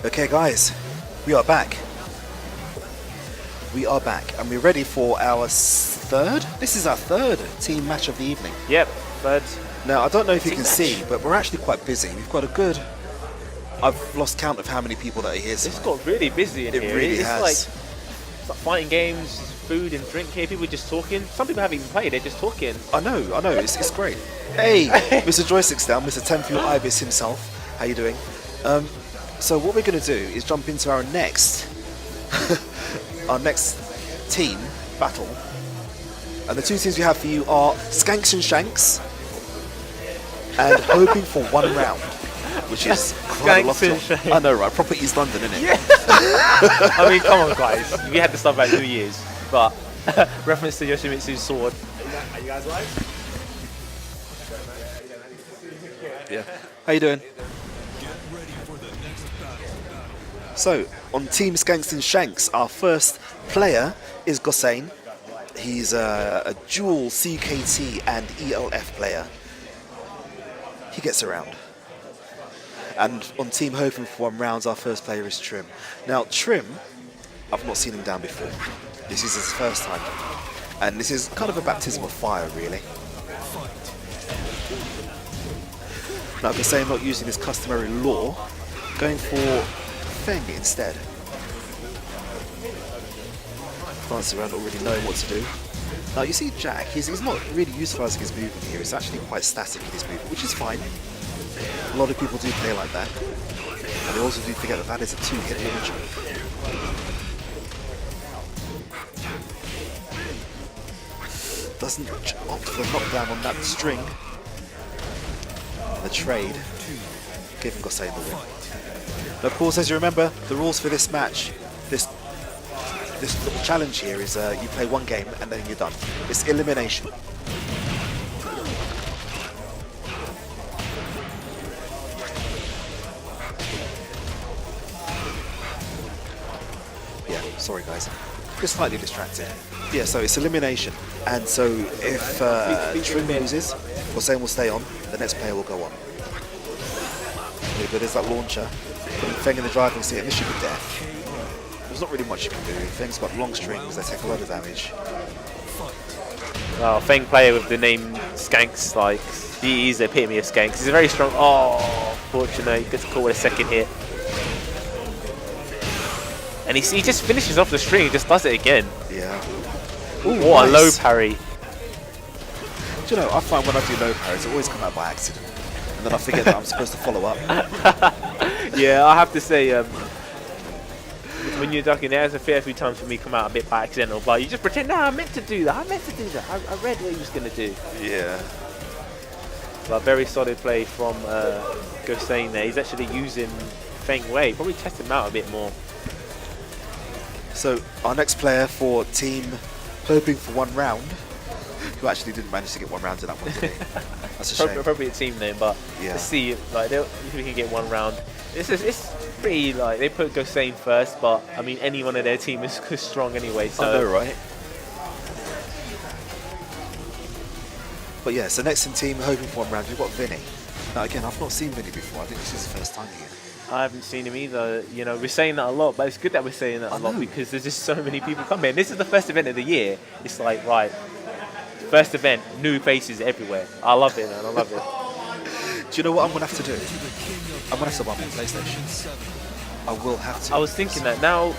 Okay guys, we are back. We are back and we're ready for our third? This is our third team match of the evening. Yep, third. Now I don't know if you can match. see, but we're actually quite busy. We've got a good... I've lost count of how many people that are here. It's got really busy in here. It really has. It's like fighting games, food and drink here. People just talking. Some people haven't even played, they're just talking. I know, it's great. Hey, Mr. Joystick's down, Mr. Tenfield Ibis himself. How you doing? So what we're going to do is jump into our next team battle. And the two teams we have for you are Skanks and Shanks and Hoping for One Round, which is quite a lot of... I know, right? Proper East London, isn't it? Yeah. I mean, come on, guys. We had this stuff about 2 years, but reference to Yoshimitsu's sword. Are you guys live? Yeah. How you doing? So, on Team Skanks and Shanks, our first player is Gossain. He's a dual CKT and ELF player. He gets around. And on Team Hoping for One Rounds, our first player is Trim. Now, Trim, I've not seen him down before. This is his first time. And this is kind of a baptism of fire, really. Now, Gossain not using his customary lore, going for Feng instead. Dancing around, not really knowing what to do. Now you see Jack, he's not really utilising his movement here, he's actually quite static in his movement, which is fine. A lot of people do play like that. And they also do forget that that is a 2-hit launcher. Doesn't opt for the knockdown on that string. And the trade, giving Gossain the win. Now, of course, as you remember, the rules for this match, this little challenge here is you play one game and then you're done. It's elimination. Yeah, sorry guys. Just slightly distracted. Yeah, so it's elimination. And so if Trim loses, Gossain will stay on, the next player will go on. Okay, but there's that launcher. Putting Feng in the driving seat, and this should be death. There's not really much you can do. Feng's got long strings, they take a lot of damage. Well, Feng player with the name Skanks, like, he's the epitome of Skanks. He's a very strong... Oh, fortunate, he gets caught with a second hit. And he just finishes off the string, he just does it again. Yeah. Ooh, what nice. A low parry. Do you know, I find when I do low parries, I always come out by accident. And then I forget that I'm supposed to follow up. Yeah, I have to say, when you're ducking, there's a fair few times for me come out a bit by accidental, but you just pretend, nah, I meant to do that, I read what he was going to do. Yeah. But very solid play from Gossain there. He's actually using Feng Wei, probably test him out a bit more. So, our next player for Team Hoping for One Round, who actually didn't manage to get one round in that one, did he? That's a shame. Appropriate team name, but yeah. let's see like if we can get one round. It's pretty like they put Gossain first, but I mean any one of their team is strong anyway. So. I know, right? But yeah, so next in Team Hoping for One Round, we've got Vinnie. Now again, I've not seen Vinnie before. I think this is the first time here. I haven't seen him either. You know, we're saying that a lot, but it's good that we're saying that a lot because there's just so many people coming. This is the first event of the year. It's like, right, first event, new faces everywhere. I love it, man. I love it. Do you know what I'm going to have to do? I'm going to have to buy my PlayStation. I will have to. I was thinking that now,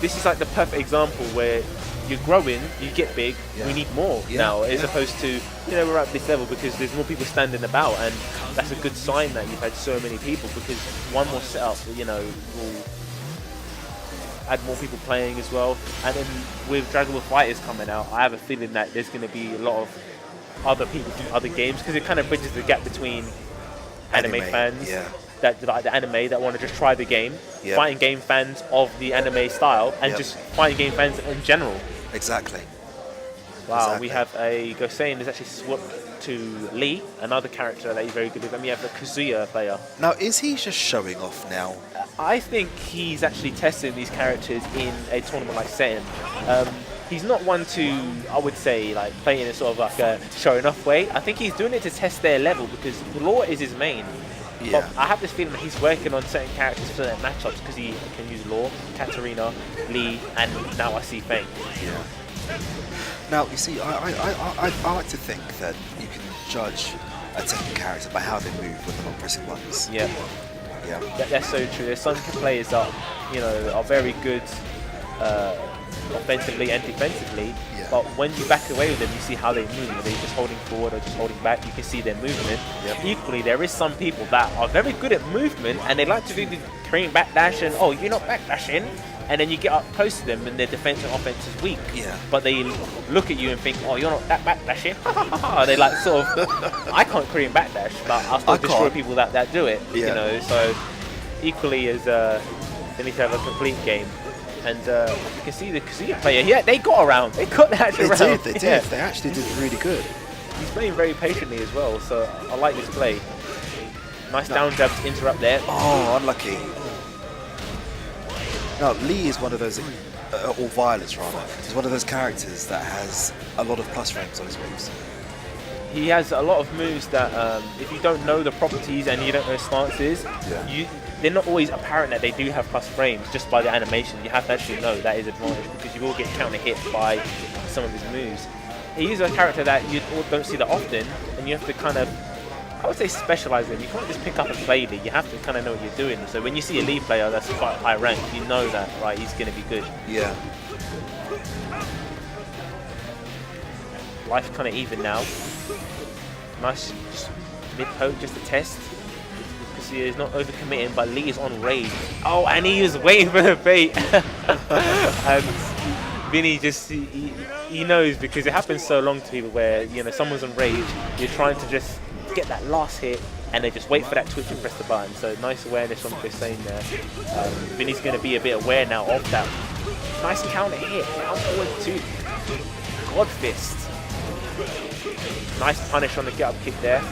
this is like the perfect example where you're growing, you get big, we need more now, as opposed to, you know, we're at this level because there's more people standing about, and that's a good sign that you've had so many people, because one more setup, you know, will add more people playing as well. And then with Dragon Ball FighterZ coming out, I have a feeling that there's going to be a lot of other people from other games, because it kind of bridges the gap between anime fans, that like the anime that want to just try the game, fighting game fans of the anime style, and just fighting game fans in general. Exactly. Wow, we have a Gossain is actually swapped to Lee, another character that he's very good with, and we have a Kazuya player. Now, is he just showing off now? I think he's actually testing these characters in a tournament-like setting. He's not one to, I would say, like play in a sort of like a showing off way. I think he's doing it to test their level, because the lore is his main. Yeah. But I have this feeling that he's working on certain characters for certain matchups because he can use Law, Katarina, Lee, and now I see Fang. Yeah. Now, you see, I like to think that you can judge a Tekken character by how they move when they're not pressing buttons. Yeah. Yeah. That's so true. There's some players that, you know, are very good offensively and defensively, but when you back away with them, you see how they move. Are they just holding forward or just holding back? You can see their movement. Yep. Equally, there is some people that are very good at movement and they like to do the Korean backdash and, oh, you're not backdashing. And then you get up close to them and their defense and offense is weak. Yeah. But they look at you and think, oh, you're not that backdashing. They like sort of, I can't Korean backdash, but I'll still destroy people that do it. Yeah. You know, so equally as they need to have a complete game. And you can see the Kazuya player, yeah, they got around. They got the actual round. They did. Yeah. They actually did really good. He's playing very patiently as well, so I like this play. Nice down jab to interrupt there. Oh, unlucky. Now, Lee is one of those, or Violence rather, is one of those characters that has a lot of plus frames on his moves. He has a lot of moves that if you don't know the properties and you don't know his stances, they're not always apparent that they do have plus frames just by the animation. You have to actually know that is advantage because you will get counter hit by some of his moves. He's a character that you don't see that often, and you have to kind of, I would say, specialize in. You can't just pick up and play Lee. You have to kind of know what you're doing. So when you see a Lee player that's quite high rank, you know that, right, he's going to be good. Yeah. Life kind of even now. Nice just mid-poke, just a test. Because he is not overcommitting, but Lee is on rage. Oh, and he is waiting for the bait. And Vinnie just, he knows, because it happens so long to people where, you know, someone's on rage, you're trying to just get that last hit, and they just wait for that twitch and press the button. So nice awareness from Gossain there. Vinnie's going to be a bit aware now of that. Nice counter hit, down forward two. God fist. Nice punish on the get up kick there.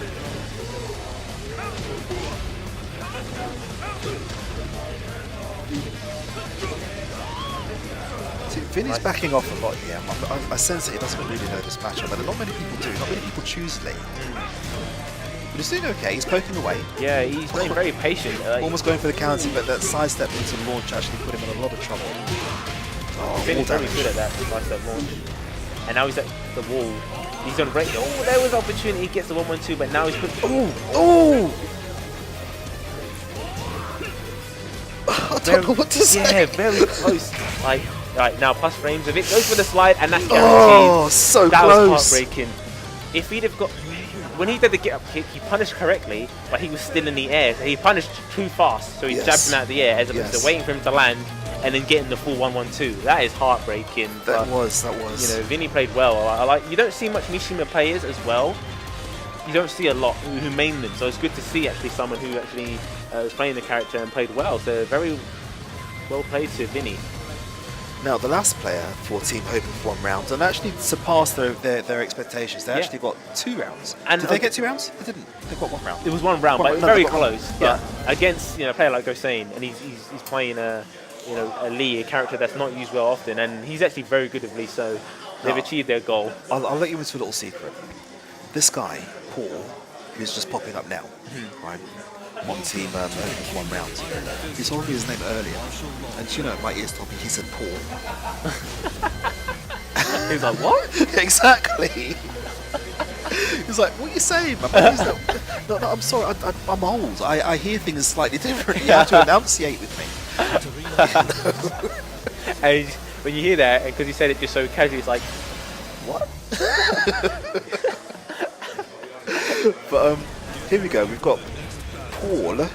See, Vinnie's backing off a lot here. I sense that he doesn't really know this matchup, but not many people do. Not many people choose Lee. But he's doing okay. He's poking away. Yeah, he's playing very patient. Almost going for the counter, but that sidestep into launch actually put him in a lot of trouble. Oh, Vinnie's very good at that sidestep launch. And now he's at the wall. He's on break. Oh, there was opportunity. He gets the 1-1-2, but now he's put. Oh! I don't know what to say. Yeah, very close. Like, right now, plus frames of it. Goes for the slide, and that's guaranteed. Oh, so that close. That was heartbreaking. If he'd have got. When he did the get up kick, he punished correctly, but he was still in the air. So he punished too fast, so he jabbed him out of the air as opposed to waiting for him to land and then getting the full 1-1-2. That is heartbreaking. That was. You know, Vinnie played well. I like. You don't see much Mishima players as well. You don't see a lot who main them, so it's good to see actually someone who actually was playing the character and played well. So very well played to Vinnie. Now, the last player for Team hoping for 1 round and actually surpassed their expectations. They actually got 2 rounds. And did they get 2 rounds? They didn't. They got 1 round. It was 1 round, but very close. But against, you know, a player like Gossain, and he's playing a Lee, a character that's not used well often, and he's actually very good at Lee. So they've achieved their goal. I'll let you into a little secret. This guy, Paul, who's just popping up now, right? On Team hoping for 1 round. He told me his name earlier, and you know, my ears told me he said Paul. He was like, what? Exactly. He's like, what are you saying? No, I'm sorry, I'm old. I hear things slightly different. You have to enunciate with me. And when you hear that, because he said it just so casually, it's like, what? But here we go. We've got Paul,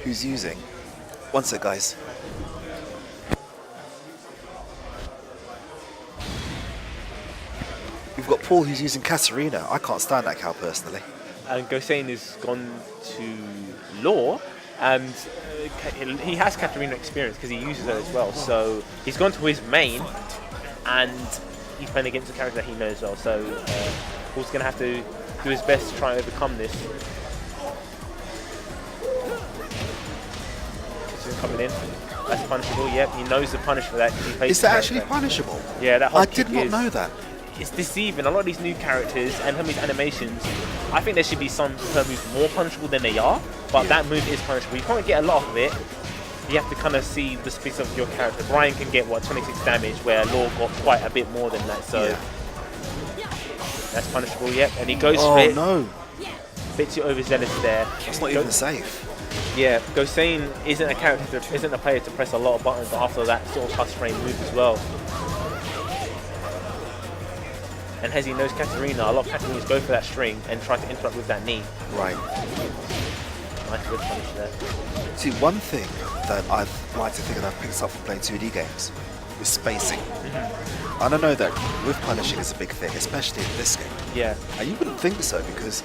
who's using. One sec, guys. We've got Paul, who's using Katarina. I can't stand that cow personally. And Gossain has gone to Law, and he has Katarina experience because he uses her as well. So he's gone to his main, and he's playing against a character that he knows well. So Paul's going to have to do his best to try and overcome this. Coming in, that's punishable. Yep, he knows the punish for that. He is that actually punishable? Yeah, that. I did not know that. it's deceiving. A lot of these new characters and Hermes animations, I think there should be some her moves more punishable than they are, but that move is punishable. You can't get a lot of it. You have to kind of see the space of your character. Brian can get, what, 26 damage, where Law got quite a bit more than that, so that's punishable, yep. And he goes for it. Oh, no. Bit too overzealous there. That's not even safe. Yeah, Gossain isn't a character, isn't a player to press a lot of buttons after that sort of plus frame move as well. And as he knows Katarina, a lot of Katarinas go for that string and try to interrupt with that knee. Right. Nice good punish there. See, one thing that I'd like to think that I've picked up from playing 2D games is spacing. I don't know that with punishing is a big thing, especially in this game. Yeah. And you wouldn't think so because,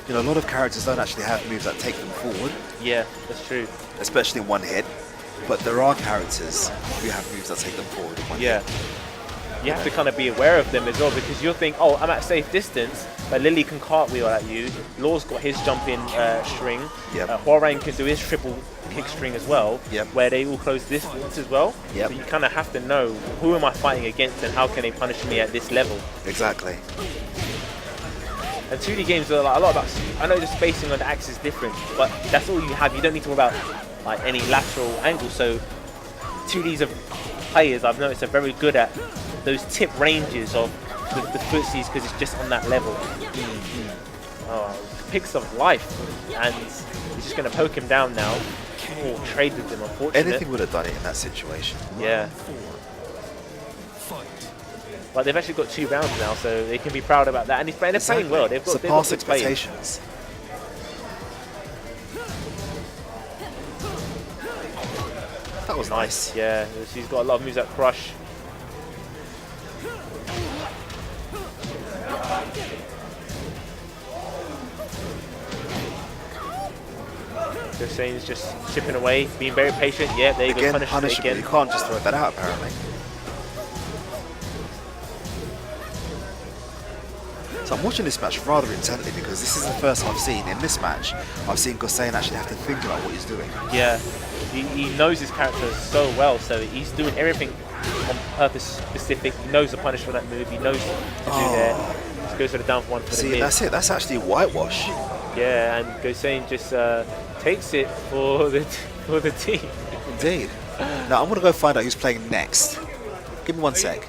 you know, a lot of characters don't actually have moves that take them forward. Yeah, that's true. Especially in one hit. But there are characters who have moves that take them forward in one hit. You have to kind of be aware of them as well, because you'll think, oh, I'm at safe distance, but Lily can cartwheel at you. Law's got his jumping string. Huarang can do his triple kick string as well, where they all close distance as well. So you kind of have to know, who am I fighting against and how can they punish me at this level? Exactly. And 2D games are like a lot about, I know the spacing on the axe is different, but that's all you have. You don't need to worry about like any lateral angle. So 2Ds of players, I've noticed, are very good at those tip ranges of the footsies because it's just on that level. Oh, picks of life, and he's just going to poke him down now. Or trade with him, unfortunately. Anything would have done it in that situation. Yeah. But they've actually got 2 rounds now, so they can be proud about that. And they're playing well. They've got surpassed expectations. That was nice. Yeah, she's got a lot of moves that crush. Gossain's just chipping away, being very patient. Yeah, there you go. Punishable. You can't just throw that out, apparently. So I'm watching this match rather intently because this is the first time I've seen, in this match, I've seen Gossain actually have to think about what he's doing. Yeah, he knows his character so well, so he's doing everything on purpose specific. He knows the punish for that move, he knows what to do there. Just goes for the down one for the mid. See, that's it, that's actually whitewash. Yeah, and Gossain just takes it for the team. Indeed. Now I'm going to go find out who's playing next. Give me one sec.